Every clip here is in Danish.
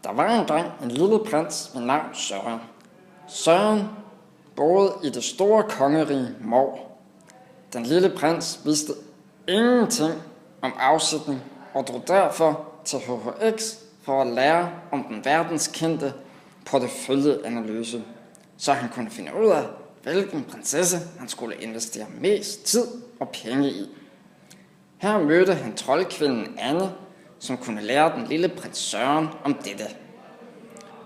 Der var engang en lille prins ved navn Søren. Søren boede i det store kongerige Mor. Den lille prins vidste ingenting om afsætning og drog derfor til HHX for at lære om den verdenskendte porteføljeanalyse, så han kunne finde ud af, hvilken prinsesse han skulle investere mest tid og penge i. Her mødte han troldkvinden Anne, som kunne lære den lille prins Søren om dette.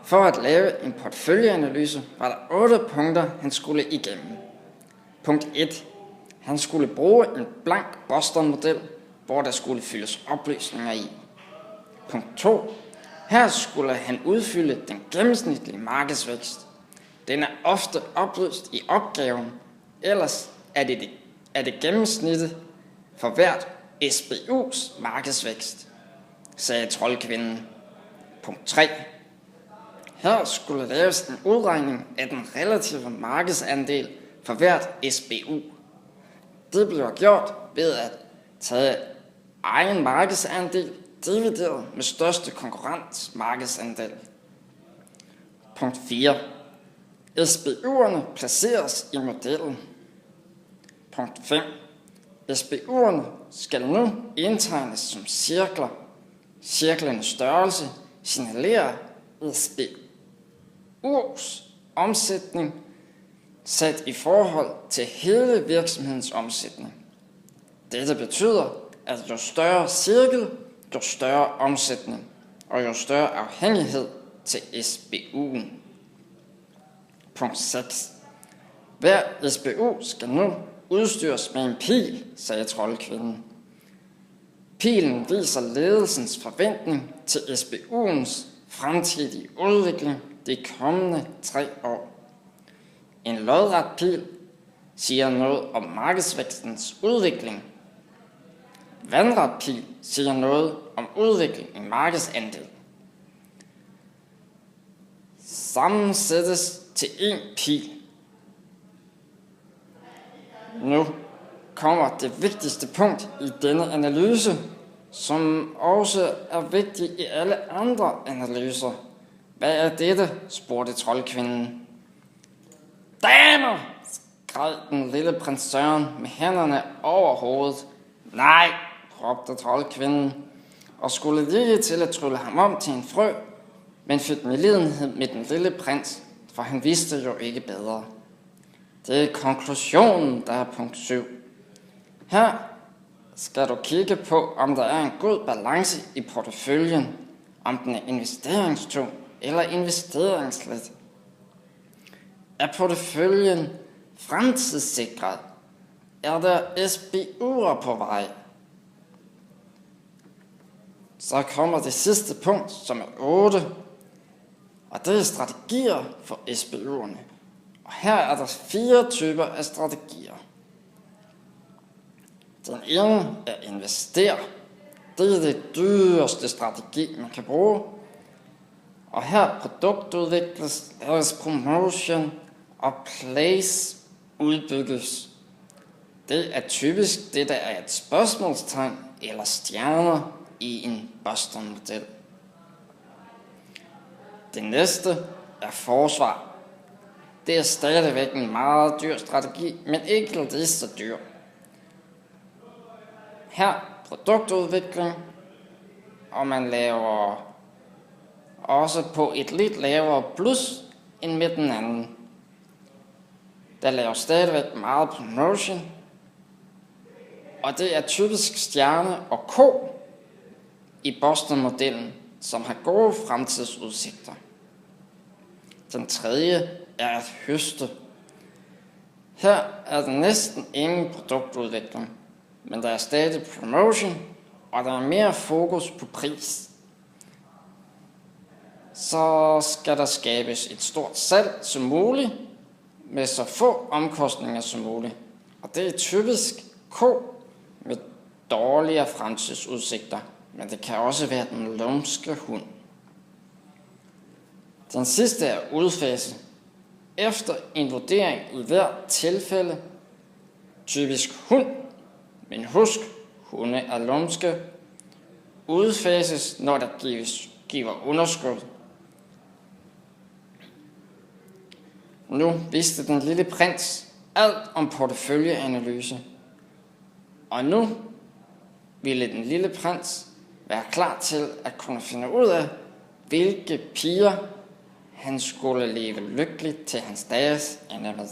For at lave en porteføljeanalyse var der 8 punkter, han skulle igennem. Punkt 1. Han skulle bruge en blank Boston-model, hvor der skulle fyldes oplysninger i. Punkt 2. Her skulle han udfylde den gennemsnitlige markedsvækst. Den er ofte oplyst i opgaven, ellers er det gennemsnittet for hvert SBU's markedsvækst, sagde troldkvinden. Punkt 3. Her skulle laves en udregning af den relative markedsandel for hvert SBU. Det blev gjort ved at tage egen markedsandel divideret med største konkurrents markedsandel. Punkt 4. SBU'erne placeres i modellen. Punkt 5. SBU'erne skal nu indtegnes som cirkler. Cirklernes størrelse signalerer SBU's omsætning sat i forhold til hele virksomhedens omsætning. Dette betyder, at jo større cirkel, jo større omsætning, og jo større afhængighed til SBU'en. Punkt 6. Hver SBU skal nu udstyres med en pil, sagde troldkvinden. Pilen viser ledelsens forventning til SBU'ens fremtidige udvikling de kommende 3 år. En lodret pil siger noget om markedsvækstens udvikling. Vandret pil siger noget om udvikling i markedsandel. Sammensættes til en pil. Nu kommer det vigtigste punkt i denne analyse, som også er vigtig i alle andre analyser. Hvad er dette? Spurgte troldkvinden. Damer! Skreg den lille prins Søren med hænderne over hovedet. Nej, råbte troldkvinden, og skulle lige til at trylle ham om til en frø, men fik medlidenhed med den lille prins, for han vidste jo ikke bedre. Det er konklusionen, der er punkt 7. Her skal du kigge på, om der er en god balance i porteføljen, om den er investeringstung eller investeringslet. Er porteføljen fremtidssikret? Er der SBU'er på vej? Så kommer det sidste punkt, som er 8, og det er strategier for SBU'erne. Og her er der 4 typer af strategier. Den ene er investere. Det er det dyreste strategi, man kan bruge. Og her produktudvikles, laves promotion og place udbygges. Det er typisk det, der er et spørgsmålstegn eller stjerner i en Boston-model. Det næste er forsvar. Det er stadigvæk en meget dyr strategi, men ikke lige så dyr. Her produktudvikling, og man laver også på et lidt lavere plus end med den anden. Der laver stadigvæk meget promotion, og det er typisk stjerne og ko i Boston-modellen, som har gode fremtidsudsigter. Den tredje er at høste. Her er der næsten ingen produktudvikling, men der er stadig promotion, og der er mere fokus på pris. Så skal der skabes et stort salg som muligt, med så få omkostninger som muligt. Og det er typisk ko med dårligere fremtidsudsigter, men det kan også være den lumske hund. Den sidste er udfase. Efter en vurdering i hvert tilfælde, typisk hund, men husk, hunde er lumske, udfases, når der giver underskud, Nu vidste den lille prins alt om porteføljeanalyse. Og nu ville den lille prins være klar til at kunne finde ud af, hvilke piger han skulle leve lykkeligt til hans dages ende med.